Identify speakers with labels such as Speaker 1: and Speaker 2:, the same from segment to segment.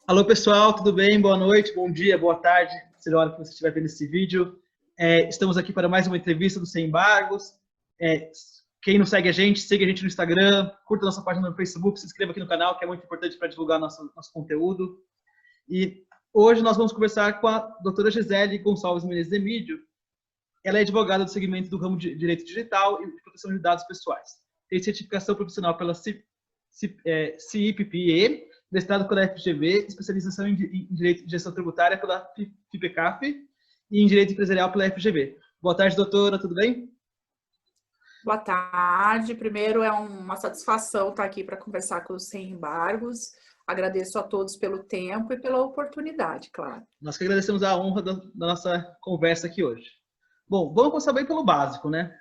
Speaker 1: Alô, pessoal, tudo bem? Boa noite, bom dia, boa tarde, seja a hora que você estiver vendo esse vídeo. Estamos aqui para mais uma entrevista do Sem Embargos. Quem não segue a gente, siga a gente no Instagram, curta nossa página no Facebook, se inscreva aqui no canal, que é muito importante para divulgar nosso conteúdo. E hoje nós vamos conversar com a doutora Gisele Gonçalves Menezes Emídio. Ela é advogada do segmento do ramo de Direito Digital e de Proteção de Dados Pessoais. Tem certificação profissional pela CIPPE, mestrado pela FGV, especialização em Direito de Gestão Tributária pela FIPECAF e em Direito Empresarial pela FGV. Boa tarde, doutora, tudo bem?
Speaker 2: Boa tarde. Primeiro, é uma satisfação estar aqui para conversar com os Sem Embargos. Agradeço a todos pelo tempo e pela oportunidade, claro.
Speaker 1: Nós que agradecemos a honra da nossa conversa aqui hoje. Bom, vamos começar bem pelo básico, né?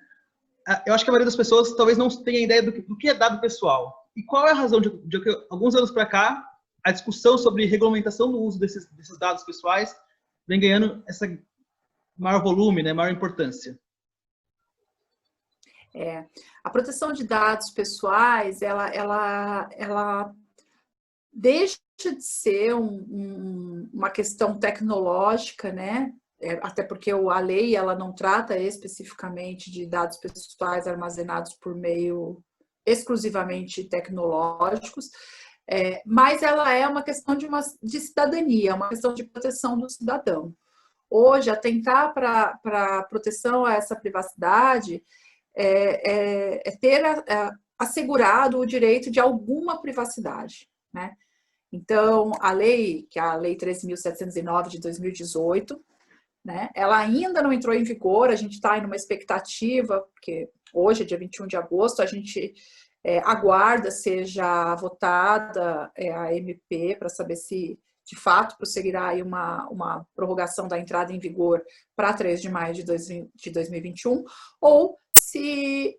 Speaker 1: Eu acho que a maioria das pessoas talvez não tenha ideia do que é dado pessoal. E qual é a razão de que, alguns anos para cá, a discussão sobre regulamentação do uso desses dados pessoais vem ganhando essa maior volume, né, maior importância?
Speaker 2: A proteção de dados pessoais, ela deixa de ser uma questão tecnológica, né? Até porque a lei ela não trata especificamente de dados pessoais armazenados por meio exclusivamente tecnológicos, mas ela é uma questão de cidadania, uma questão de proteção do cidadão. Hoje, atentar para proteção a essa privacidade ter assegurado o direito de alguma privacidade, né? Então, a lei, que é a Lei 13.709 de 2018, né, ela ainda não entrou em vigor, a gente está em uma expectativa, porque hoje, dia 21 de agosto, a gente aguarda seja votada a MP para saber se, de fato, prosseguirá aí uma prorrogação da entrada em vigor para 3 de maio de 2021, ou se,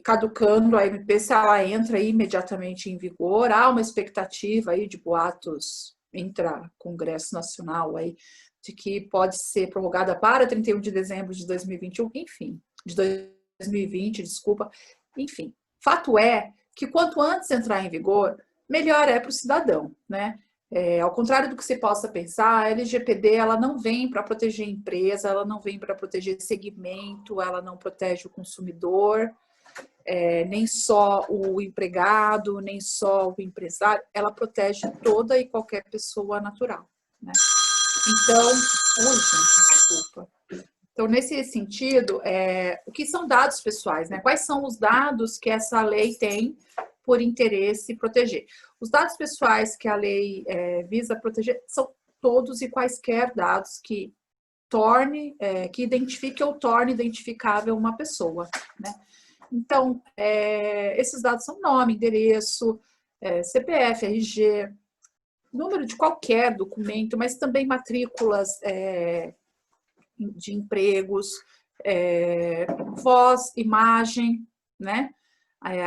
Speaker 2: caducando a MP, se ela entra imediatamente em vigor. Há uma expectativa aí de boatos intra-Congresso Nacional aí, de que pode ser prorrogada para 31 de dezembro de 2021, enfim, de 2020, desculpa, enfim. Fato é que quanto antes entrar em vigor, melhor é para o cidadão, né? Ao contrário do que se possa pensar, a LGPD ela não vem para proteger a empresa, ela não vem para proteger segmento, ela não protege o consumidor, nem só o empregado, nem só o empresário, ela protege toda e qualquer pessoa natural, né? Então, desculpa. Então, nesse sentido, o que são dados pessoais, né? Quais são os dados que essa lei tem por interesse proteger? Os dados pessoais que a lei visa proteger são todos e quaisquer dados que que identifique ou torne identificável uma pessoa, né? Então, esses dados são nome, endereço, CPF, RG, número de qualquer documento, mas também matrículas de empregos, voz, imagem, né?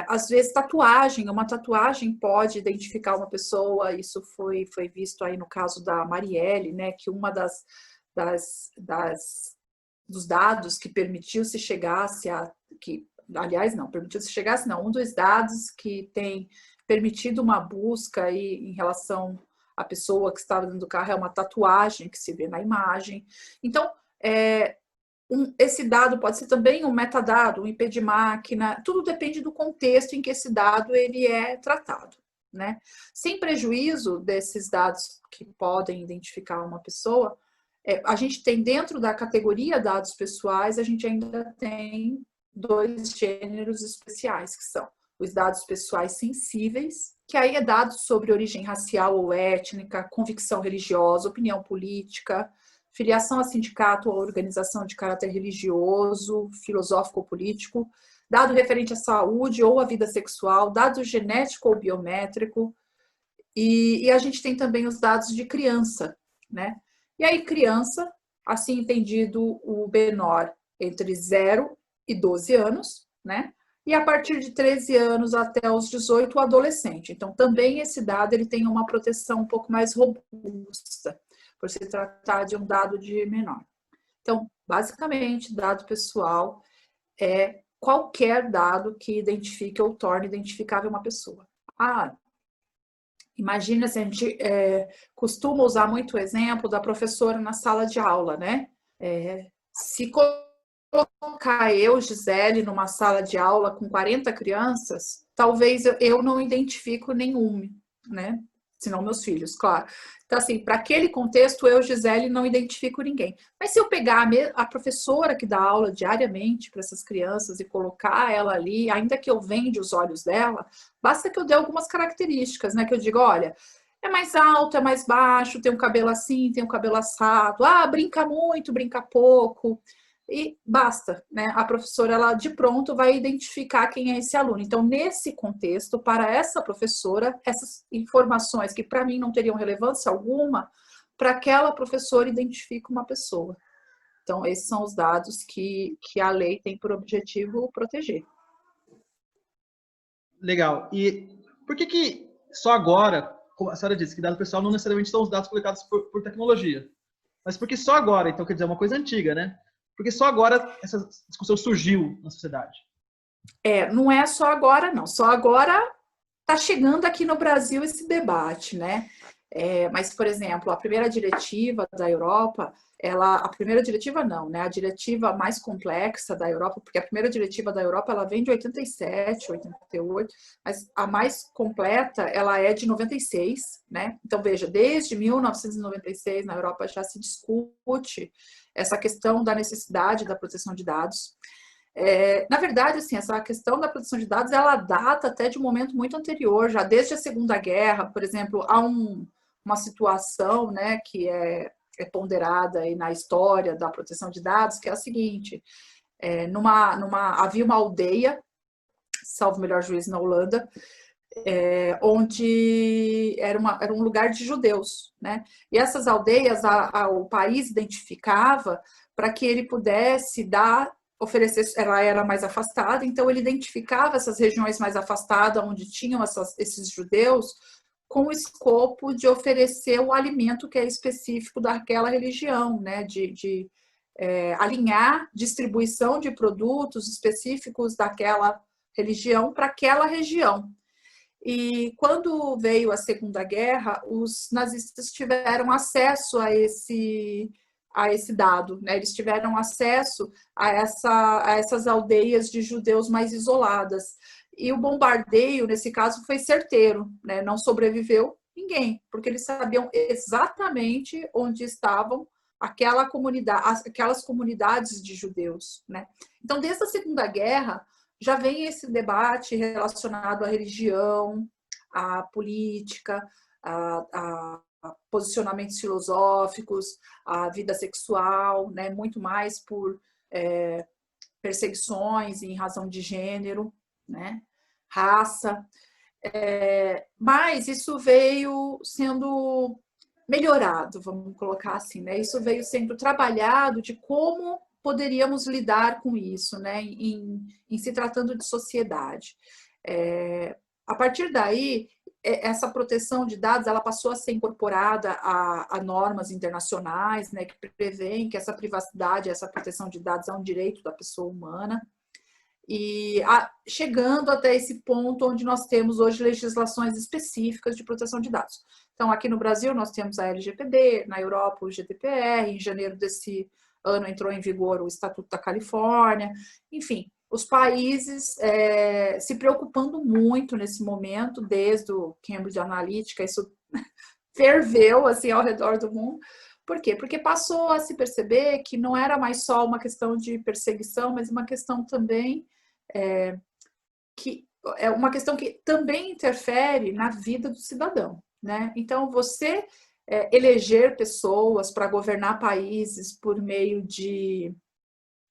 Speaker 2: Às vezes tatuagem, uma tatuagem pode identificar uma pessoa. Isso foi visto aí no caso da Marielle, né? Que uma dos dados que permitiu-se chegasse um dos dados que tem permitido uma busca aí em relação à pessoa que estava dentro do carro é uma tatuagem que se vê na imagem. Então, esse dado pode ser também um metadado, um IP de máquina, tudo depende do contexto em que esse dado ele é tratado, né? Sem prejuízo desses dados que podem identificar uma pessoa, a gente tem dentro da categoria dados pessoais, a gente ainda tem 2 gêneros especiais, que são os dados pessoais sensíveis, que aí é dados sobre origem racial ou étnica, convicção religiosa, opinião política, filiação a sindicato ou organização de caráter religioso, filosófico ou político, dado referente à saúde ou à vida sexual, dado genético ou biométrico, e a gente tem também os dados de criança, né? E aí criança, assim entendido o menor entre 0 e 12 anos, né? E a partir de 13 anos até os 18, o adolescente. Então, também esse dado ele tem uma proteção um pouco mais robusta, por se tratar de um dado de menor. Então, basicamente, dado pessoal é qualquer dado que identifique ou torne identificável uma pessoa. Imagina se a gente costuma usar muito o exemplo da professora na sala de aula, né? Se colocar eu, Gisele, numa sala de aula com 40 crianças, talvez eu não identifico nenhum, né? Senão meus filhos, claro. Então, assim, para aquele contexto, eu, Gisele, não identifico ninguém. Mas se eu pegar a professora que dá aula diariamente para essas crianças e colocar ela ali, ainda que eu vende os olhos dela, basta que eu dê algumas características, né? Que eu diga, olha, é mais alto, é mais baixo, tem um cabelo assim, tem um cabelo assado, brinca muito, brinca pouco, e basta, né? A professora, ela de pronto vai identificar quem é esse aluno. Então, nesse contexto, para essa professora, essas informações que para mim não teriam relevância alguma, para aquela professora identifica uma pessoa. Então, esses são os dados que a lei tem por objetivo proteger.
Speaker 1: Legal. E por que só agora, como a senhora disse, que dados pessoal não necessariamente são os dados coletados por tecnologia, mas por que só agora? Então, quer dizer, é uma coisa antiga, né? Porque só agora essa discussão surgiu na sociedade.
Speaker 2: Não é só agora, não. Só agora está chegando aqui no Brasil esse debate, né? Mas, por exemplo, a primeira diretiva da Europa, a primeira diretiva não, né? A diretiva mais complexa da Europa, porque a primeira diretiva da Europa ela vem de 87, 88, mas a mais completa ela é de 96, né? Então, veja, desde 1996 na Europa já se discute essa questão da necessidade da proteção de dados. Na verdade, assim, essa questão da proteção de dados, ela data até de um momento muito anterior, já desde a Segunda Guerra, por exemplo, há uma situação, né, que é ponderada aí na história da proteção de dados, que é a seguinte, havia uma aldeia, salvo o melhor juízo, na Holanda, onde era um lugar de judeus, né? E essas aldeias, o país identificava para que ele pudesse oferecer, ela era mais afastada, então ele identificava essas regiões mais afastadas, onde tinham esses judeus, com o escopo de oferecer o alimento que é específico daquela religião, né? De alinhar distribuição de produtos específicos daquela religião para aquela região. E quando veio a Segunda Guerra, os nazistas tiveram acesso a esse dado, né? Eles tiveram acesso a essas aldeias de judeus mais isoladas. E o bombardeio, nesse caso, foi certeiro, né? Não sobreviveu ninguém, porque eles sabiam exatamente onde estavam aquelas comunidades de judeus, né? Então, desde a Segunda Guerra, já vem esse debate relacionado à religião, à política, a posicionamentos filosóficos, à vida sexual, né? Muito mais por perseguições em razão de gênero, né? Raça. Mas isso veio sendo melhorado, vamos colocar assim, né? Isso veio sendo trabalhado de como poderíamos lidar com isso, né? Em se tratando de sociedade. A partir daí, essa proteção de dados ela passou a ser incorporada a normas internacionais, né, que prevêem que essa privacidade, essa proteção de dados é um direito da pessoa humana. E chegando até esse ponto onde nós temos hoje legislações específicas de proteção de dados. Então, aqui no Brasil, nós temos a LGPD, na Europa, o GDPR, em janeiro desse ano entrou em vigor o Estatuto da Califórnia, enfim, os países se preocupando muito nesse momento, desde o Cambridge Analytica, isso ferveu assim, ao redor do mundo. Por quê? Porque passou a se perceber que não era mais só uma questão de perseguição, mas uma questão também que é uma questão que também interfere na vida do cidadão, né? Então, você eleger pessoas para governar países por meio de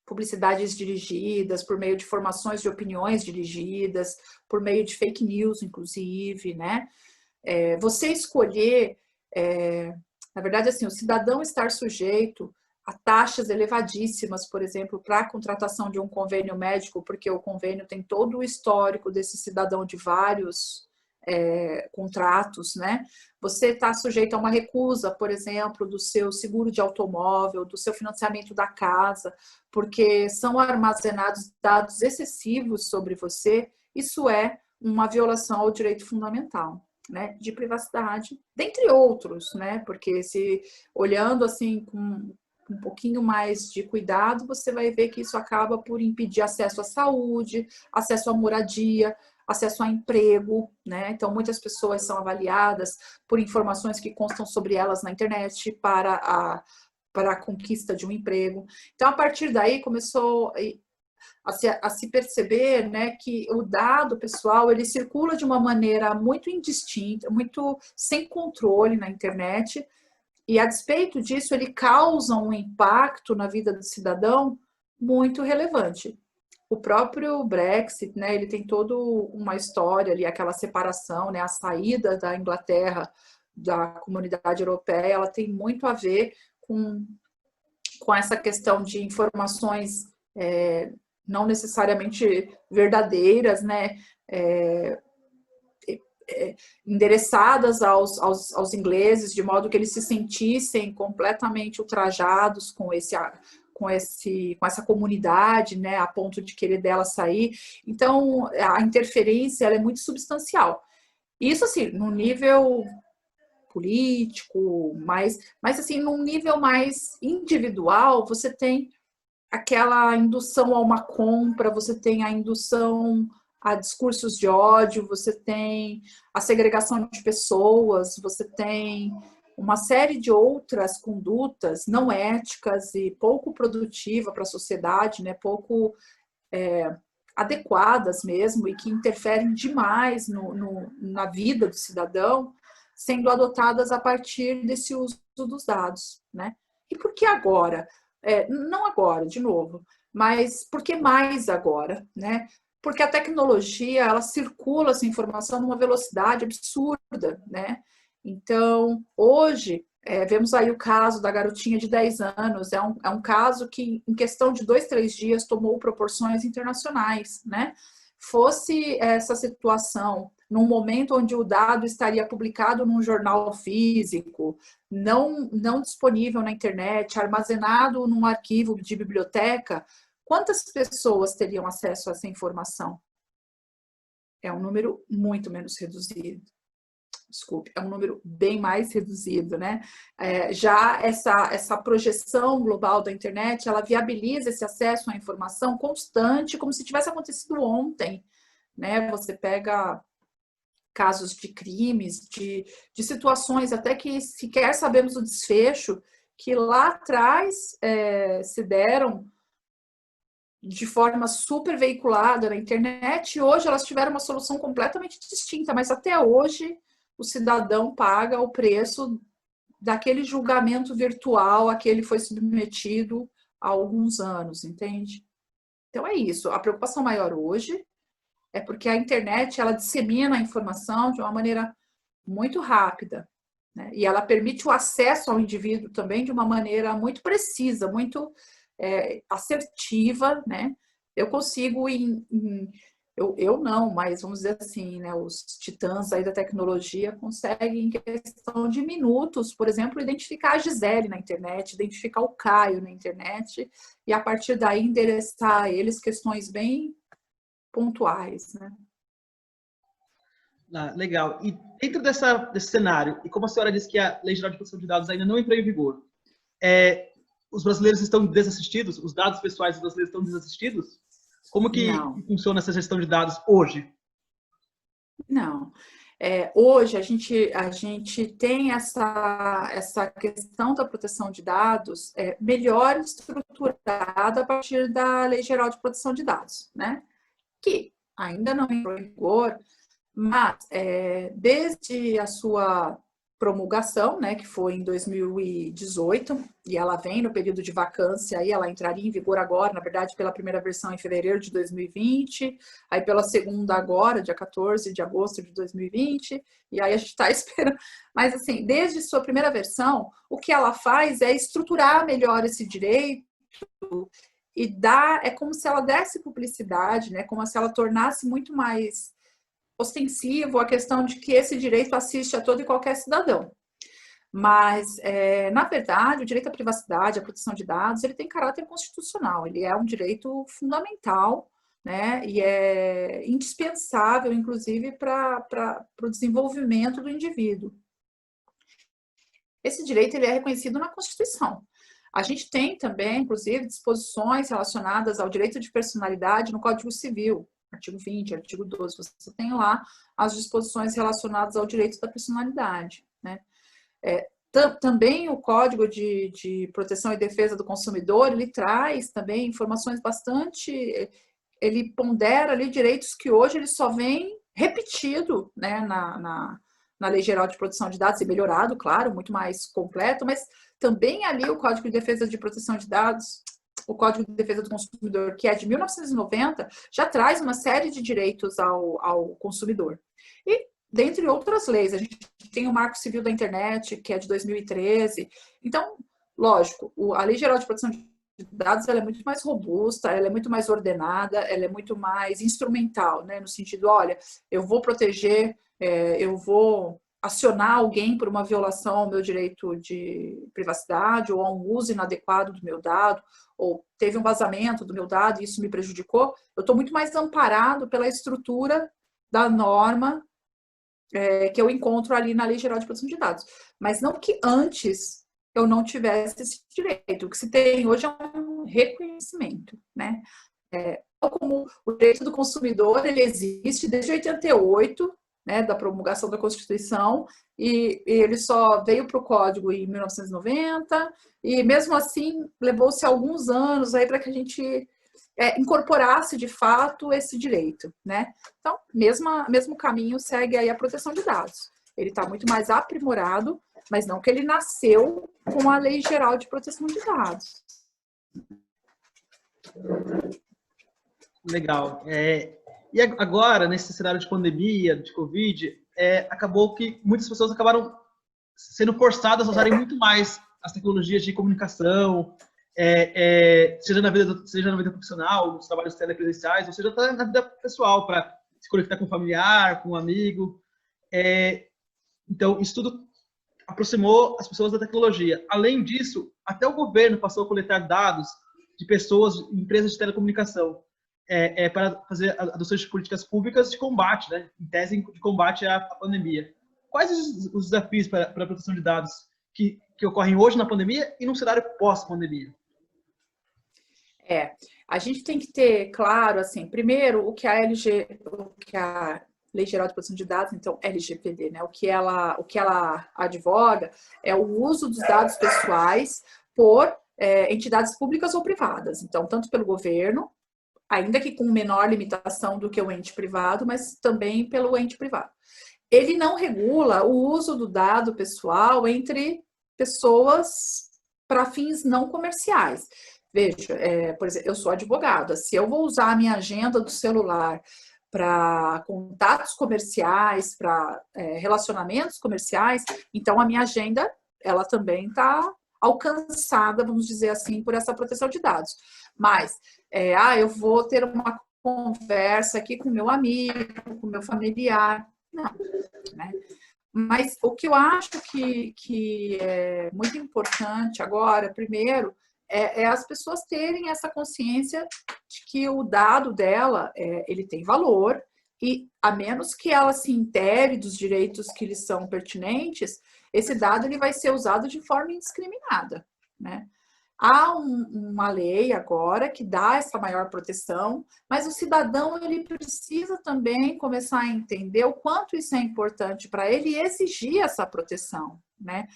Speaker 2: publicidades dirigidas, por meio de formações de opiniões dirigidas, por meio de fake news, inclusive, né? Você escolher, na verdade, assim, o cidadão estar sujeito a taxas elevadíssimas, por exemplo, para a contratação de um convênio médico, porque o convênio tem todo o histórico desse cidadão de vários contratos, né? Você está sujeito a uma recusa, por exemplo, do seu seguro de automóvel, do seu financiamento da casa, porque são armazenados dados excessivos sobre você. Isso é uma violação ao direito fundamental. né, de privacidade, dentre outros, né, porque se olhando assim com um pouquinho mais de cuidado, você vai ver que isso acaba por impedir acesso à saúde, acesso à moradia, acesso a emprego, né? Então, muitas pessoas são avaliadas por informações que constam sobre elas na internet para a conquista de um emprego. Então, a partir daí, começou a se perceber, né, que o dado pessoal ele circula de uma maneira muito indistinta, muito sem controle na internet, e a despeito disso ele causa um impacto na vida do cidadão muito relevante. O próprio Brexit, né, ele tem toda uma história ali, aquela separação, né, a saída da Inglaterra da comunidade europeia, ela tem muito a ver com essa questão de informações não necessariamente verdadeiras, né, endereçadas aos ingleses, de modo que eles se sentissem completamente ultrajados com essa comunidade, né, a ponto de querer dela sair. Então, a interferência ela é muito substancial. Isso, assim, no nível político, mas assim, num nível mais individual, você tem aquela indução a uma compra, você tem a indução a discursos de ódio, você tem a segregação de pessoas, você tem uma série de outras condutas não éticas e pouco produtiva para a sociedade, né? Pouco adequadas mesmo e que interferem demais na vida do cidadão, sendo adotadas a partir desse uso dos dados, né? E por que agora? Não agora, de novo, mas por que mais agora, né? Porque a tecnologia, ela circula essa informação numa velocidade absurda, né? Então, hoje, vemos aí o caso da garotinha de 10 anos, é um caso que, em questão de 2, 3 dias, tomou proporções internacionais, né? Fosse essa situação num momento onde o dado estaria publicado num jornal físico, não disponível na internet, armazenado num arquivo de biblioteca, quantas pessoas teriam acesso a essa informação? É um número muito menos reduzido. Desculpe, é um número bem mais reduzido, né? Já essa projeção global da internet, ela viabiliza esse acesso à informação constante, como se tivesse acontecido ontem, né? Você pega casos de crimes, de situações até que sequer sabemos o desfecho, que lá atrás se deram de forma super veiculada na internet, e hoje elas tiveram uma solução completamente distinta, mas até hoje o cidadão paga o preço daquele julgamento virtual a que ele foi submetido há alguns anos, entende? Então é isso, a preocupação maior hoje é porque a internet ela dissemina a informação de uma maneira muito rápida, né? E ela permite o acesso ao indivíduo também de uma maneira muito precisa, muito assertiva, né? Eu consigo eu não, mas vamos dizer assim, né? Os titãs aí da tecnologia conseguem, em questão de minutos, por exemplo, identificar a Gisele na internet, identificar o Caio na internet, e a partir daí endereçar a eles questões bem pontuais, né?
Speaker 1: Legal. E dentro desse cenário, e como a senhora disse que a Lei Geral de Proteção de Dados ainda não entrou em vigor, os brasileiros estão desassistidos? Os dados pessoais dos brasileiros estão desassistidos? Como que funciona essa gestão de dados hoje?
Speaker 2: Não. Hoje a gente tem essa questão da proteção de dados melhor estruturada a partir da Lei Geral de Proteção de Dados, né? Que ainda não entrou em vigor, mas desde a sua promulgação, né, que foi em 2018, e ela vem no período de vacância, aí ela entraria em vigor agora, na verdade, pela primeira versão em fevereiro de 2020, aí pela segunda agora, dia 14 de agosto de 2020, e aí a gente está esperando. Mas, assim, desde sua primeira versão, o que ela faz é estruturar melhor esse direito e é como se ela desse publicidade, né, como se ela tornasse muito mais ostensivo a questão de que esse direito assiste a todo e qualquer cidadão. Mas, na verdade, o direito à privacidade, à proteção de dados, ele tem caráter constitucional, ele é um direito fundamental né? E é indispensável, inclusive, para o desenvolvimento do indivíduo. Esse direito ele é reconhecido na Constituição. A gente tem também, inclusive, disposições relacionadas ao direito de personalidade no Código Civil, artigo 20, artigo 12. Você tem lá as disposições relacionadas ao direito da personalidade, né? Também o Código de Proteção e Defesa do Consumidor, ele traz também informações bastante... Ele pondera ali direitos que hoje ele só vem repetido, né, na Lei Geral de Proteção de Dados, e melhorado, claro, muito mais completo, mas também ali o Código de Defesa de Proteção de Dados, o Código de Defesa do Consumidor, que é de 1990, já traz uma série de direitos ao consumidor. E, dentre outras leis, a gente tem o Marco Civil da Internet, que é de 2013. Então, lógico, a Lei Geral de Proteção de Dados ela é muito mais robusta, ela é muito mais ordenada, ela é muito mais instrumental, né? No sentido, olha, eu vou proteger, eu vou acionar alguém por uma violação ao meu direito de privacidade ou a um uso inadequado do meu dado, ou teve um vazamento do meu dado e isso me prejudicou, eu estou muito mais amparado pela estrutura da norma que eu encontro ali na Lei Geral de Proteção de Dados. Mas não que antes eu não tivesse esse direito. O que se tem hoje é um reconhecimento, né? Como o direito do consumidor, ele existe desde 88, né, da promulgação da Constituição, e ele só veio para o Código em 1990, e mesmo assim levou-se alguns anos aí para que a gente incorporasse de fato esse direito, né? Então, mesmo caminho segue aí a proteção de dados. Ele está muito mais aprimorado, mas não que ele nasceu com a Lei Geral de Proteção de Dados.
Speaker 1: Legal. E agora, nesse cenário de pandemia, de Covid, acabou que muitas pessoas acabaram sendo forçadas a usarem muito mais as tecnologias de comunicação, seja na vida profissional, nos trabalhos telepresenciais, ou seja, até na vida pessoal, para se conectar com um familiar, com um amigo. Então, isso tudo aproximou as pessoas da tecnologia. Além disso, até o governo passou a coletar dados de pessoas, empresas de telecomunicação, para fazer adoções de políticas públicas de combate, né, em tese de combate à pandemia. Quais os desafios para a proteção de dados que ocorrem hoje na pandemia e num cenário pós-pandemia?
Speaker 2: A gente tem que ter claro, assim, primeiro, o que a Lei Geral de Proteção de Dados, então LGPD, né? O que ela advoga é o uso dos dados pessoais por entidades públicas ou privadas. Então, tanto pelo governo, ainda que com menor limitação do que o ente privado, mas também pelo ente privado. Ele não regula o uso do dado pessoal entre pessoas para fins não comerciais. Veja, por exemplo, eu sou advogada. Se eu vou usar a minha agenda do celular para contatos comerciais, para relacionamentos comerciais, então a minha agenda ela também está alcançada, vamos dizer assim, por essa proteção de dados. Mas, eu vou ter uma conversa aqui com meu amigo, com meu familiar. Não, né? Mas o que eu acho que é muito importante agora, primeiro, as pessoas terem essa consciência de que o dado dela, ele tem valor, e a menos que ela se intere dos direitos que lhes são pertinentes, esse dado ele vai ser usado de forma indiscriminada, né? Há uma lei agora que dá essa maior proteção, mas o cidadão ele precisa também começar a entender o quanto isso é importante para ele e exigir essa proteção, né?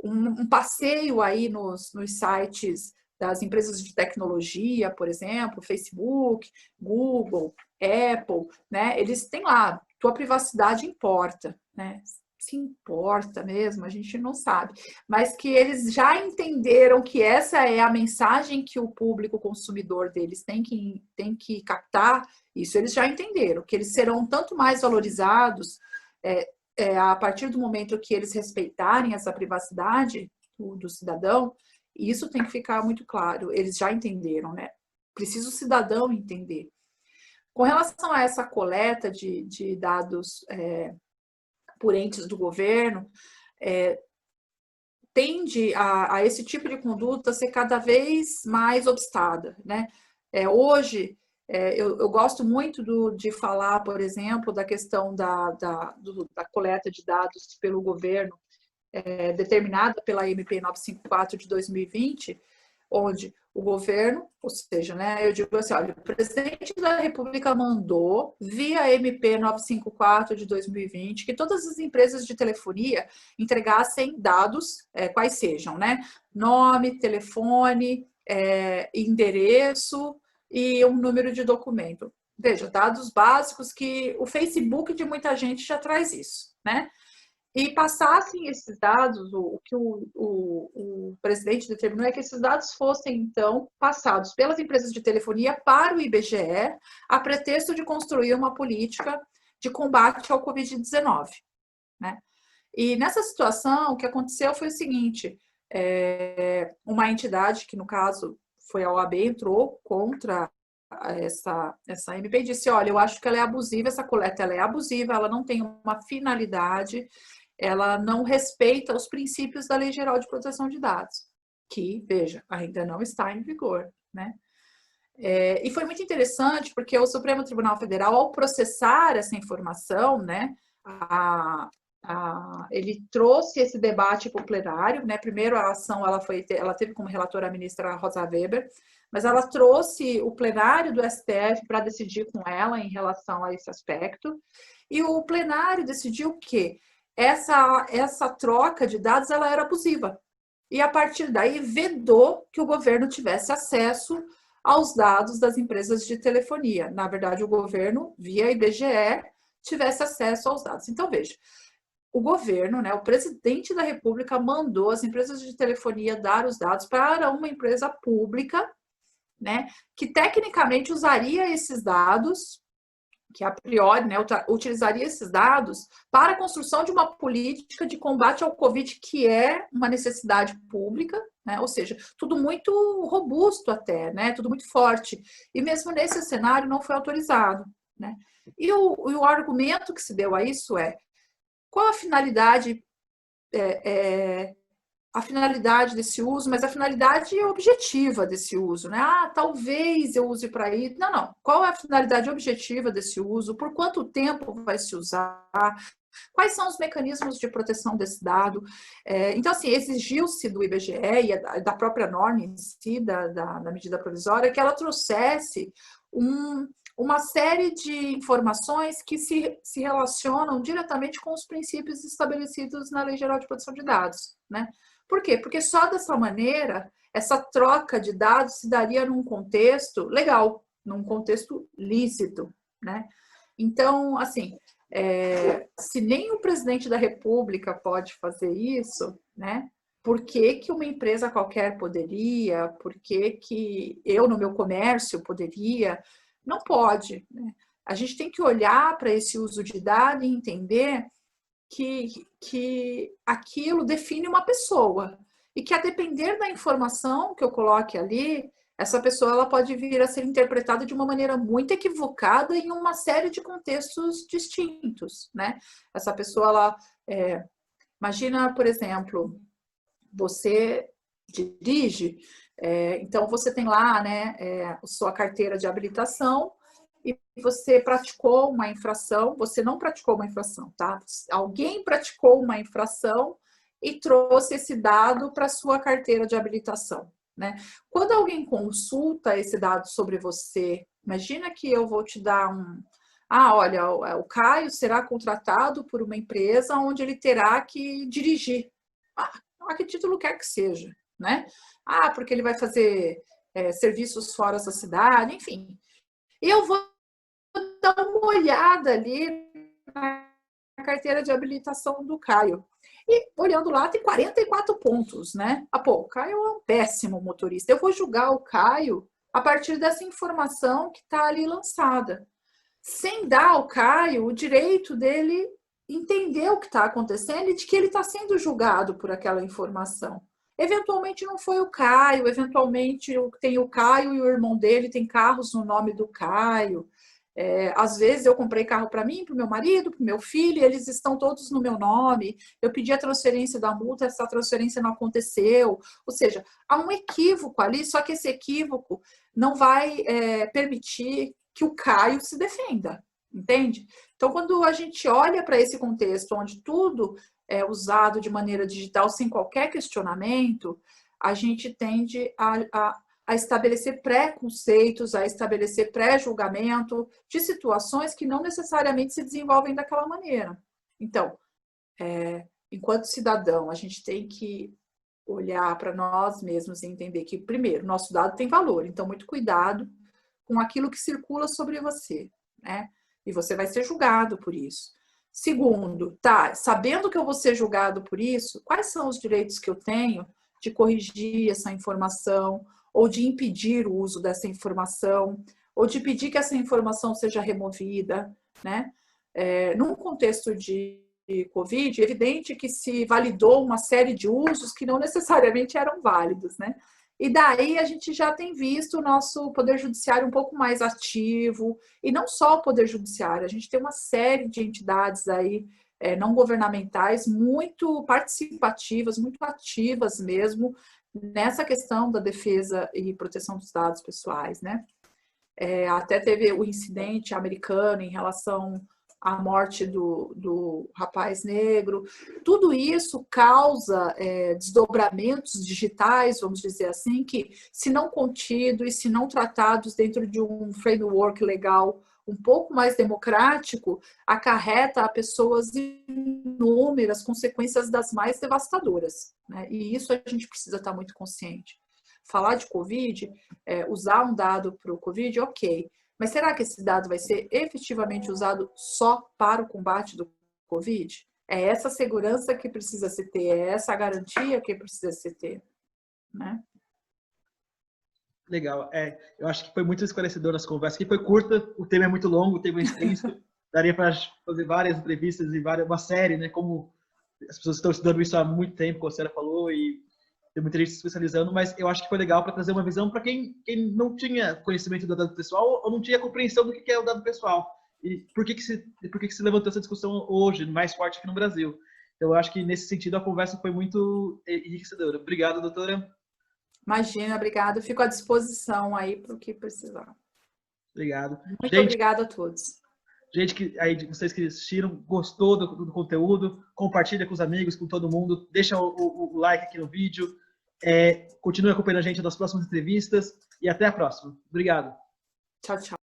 Speaker 2: Um passeio aí nos sites das empresas de tecnologia, por exemplo, Facebook, Google, Apple, né? Eles têm lá, tua privacidade importa, né? Se importa mesmo, a gente não sabe, mas que eles já entenderam que essa é a mensagem que o público consumidor deles tem que captar, isso eles já entenderam, que eles serão tanto mais valorizados a partir do momento que eles respeitarem essa privacidade do cidadão, e isso tem que ficar muito claro, eles já entenderam, né? Precisa o cidadão entender. Com relação a essa coleta de dados por entes do governo, tende a esse tipo de conduta ser cada vez mais obstada, né? Hoje, Eu gosto muito de falar, por exemplo, da questão da coleta de dados pelo governo, determinada pela MP 954 de 2020, onde o governo, ou seja, né, eu digo assim, olha, o presidente da República mandou, via MP 954 de 2020, que todas as empresas de telefonia entregassem dados, quais sejam, né? Nome, telefone, endereço e um número de documento. Veja, dados básicos que o Facebook de muita gente já traz isso, né? E passassem esses dados, o que o presidente determinou é que esses dados fossem, então, passados pelas empresas de telefonia para o IBGE, a pretexto de construir uma política de combate ao Covid-19, né? E nessa situação, o que aconteceu foi o seguinte, uma entidade, que no caso foi a OAB, entrou contra essa MP e disse, olha, eu acho que ela é abusiva, essa coleta ela é abusiva, ela não tem uma finalidade, ela não respeita os princípios da Lei Geral de Proteção de Dados, que, veja, ainda não está em vigor, né? E foi muito interessante, porque o Supremo Tribunal Federal, ao processar essa informação, né, ele trouxe esse debate para o plenário, né? Primeiro a ação ela teve como relatora a ministra Rosa Weber, mas ela trouxe o plenário do STF para decidir com ela em relação a esse aspecto, e o plenário decidiu que essa troca de dados ela era abusiva. E a partir daí vedou que o governo tivesse acesso aos dados das empresas de telefonia. Na verdade, o governo, via IBGE, tivesse acesso aos dados. Então, veja, o governo, né, o presidente da República mandou as empresas de telefonia dar os dados para uma empresa pública, né, que tecnicamente usaria esses dados, que a priori, né, utilizaria esses dados para a construção de uma política de combate ao Covid, que é uma necessidade pública, né, ou seja, tudo muito robusto até, né, tudo muito forte, e mesmo nesse cenário não foi autorizado, né. E o argumento que se deu a isso qual a finalidade desse uso, mas a finalidade objetiva desse uso, né? Talvez eu use para isso. Não. Qual é a finalidade objetiva desse uso? Por quanto tempo vai se usar? Quais são os mecanismos de proteção desse dado? Então, assim, exigiu-se do IBGE e da própria norma em si, da medida provisória, que ela trouxesse uma série de informações que se relacionam diretamente com os princípios estabelecidos na Lei Geral de Proteção de Dados, né? Por quê? Porque só dessa maneira, essa troca de dados se daria num contexto legal, num contexto lícito, né? Então, assim, se nem o presidente da República pode fazer isso, né? Por que que uma empresa qualquer poderia? Por que que eu, no meu comércio, poderia? Não pode, né? A gente tem que olhar para esse uso de dado e entender que aquilo define uma pessoa e que, a depender da informação que eu coloque ali, essa pessoa ela pode vir a ser interpretada de uma maneira muito equivocada em uma série de contextos distintos, né? Essa pessoa, ela, imagina, por exemplo, você dirige, então você tem lá, né, a sua carteira de habilitação, e você praticou uma infração, você não praticou uma infração, tá? Alguém praticou uma infração e trouxe esse dado para a sua carteira de habilitação, né? Quando alguém consulta esse dado sobre você, imagina que eu vou te dar olha, o Caio será contratado por uma empresa onde ele terá que dirigir. A que título quer que seja, né? Porque ele vai fazer serviços fora da cidade, enfim. E eu vou dar uma olhada ali na carteira de habilitação do Caio. E olhando lá, tem 44 pontos, né? O Caio é um péssimo motorista. Eu vou julgar o Caio a partir dessa informação que está ali lançada, sem dar ao Caio o direito dele entender o que está acontecendo e de que ele está sendo julgado por aquela informação. Eventualmente não foi o Caio, eventualmente tem o Caio e o irmão dele tem carros no nome do Caio. Às vezes eu comprei carro para mim, para o meu marido, para o meu filho, eles estão todos no meu nome. Eu pedi a transferência da multa, essa transferência não aconteceu. Ou seja, há um equívoco ali, só que esse equívoco não vai permitir que o Caio se defenda, entende? Então, quando a gente olha para esse contexto onde tudo é usado de maneira digital sem qualquer questionamento, a gente tende a estabelecer preconceitos, a estabelecer pré-julgamento de situações que não necessariamente se desenvolvem daquela maneira. Então, enquanto cidadão, a gente tem que olhar para nós mesmos e entender que, primeiro, nosso dado tem valor, então muito cuidado com aquilo que circula sobre você, né? E você vai ser julgado por isso. Segundo, sabendo que eu vou ser julgado por isso, quais são os direitos que eu tenho de corrigir essa informação, ou de impedir o uso dessa informação, ou de pedir que essa informação seja removida, né? Num contexto de Covid, é evidente que se validou uma série de usos que não necessariamente eram válidos, né? E daí a gente já tem visto o nosso Poder Judiciário um pouco mais ativo, e não só o Poder Judiciário, a gente tem uma série de entidades aí não governamentais muito participativas, muito ativas mesmo, nessa questão da defesa e proteção dos dados pessoais, né? Até teve o incidente americano em relação à morte do rapaz negro. Tudo isso causa desdobramentos digitais, vamos dizer assim, que, se não contidos e se não tratados dentro de um framework legal um pouco mais democrático, acarreta a pessoas inúmeras consequências das mais devastadoras, né? E isso a gente precisa estar muito consciente. Falar de Covid, usar um dado para o Covid, ok. Mas será que esse dado vai ser efetivamente usado só para o combate do Covid? É essa segurança que precisa se ter, é essa garantia que precisa se ter, né?
Speaker 1: Legal. Eu acho que foi muito esclarecedor essa conversa, que foi curta, o tema é muito longo, o tema é extenso, daria para fazer várias entrevistas e uma série, né? Como as pessoas estão estudando isso há muito tempo, como a senhora falou, e tem muita gente se especializando, mas eu acho que foi legal para trazer uma visão para quem não tinha conhecimento do dado pessoal ou não tinha compreensão do que é o dado pessoal. E por que se levantou essa discussão hoje, mais forte aqui no Brasil. Então, eu acho que, nesse sentido, a conversa foi muito enriquecedora. Obrigado, doutora.
Speaker 2: Imagina, obrigada. Fico à disposição aí para o que precisar.
Speaker 1: Obrigado.
Speaker 2: Muito obrigada a todos.
Speaker 1: Gente, vocês que assistiram, gostou do conteúdo, compartilha com os amigos, com todo mundo, deixa o like aqui no vídeo, continue acompanhando a gente nas próximas entrevistas e até a próxima. Obrigado.
Speaker 2: Tchau, tchau.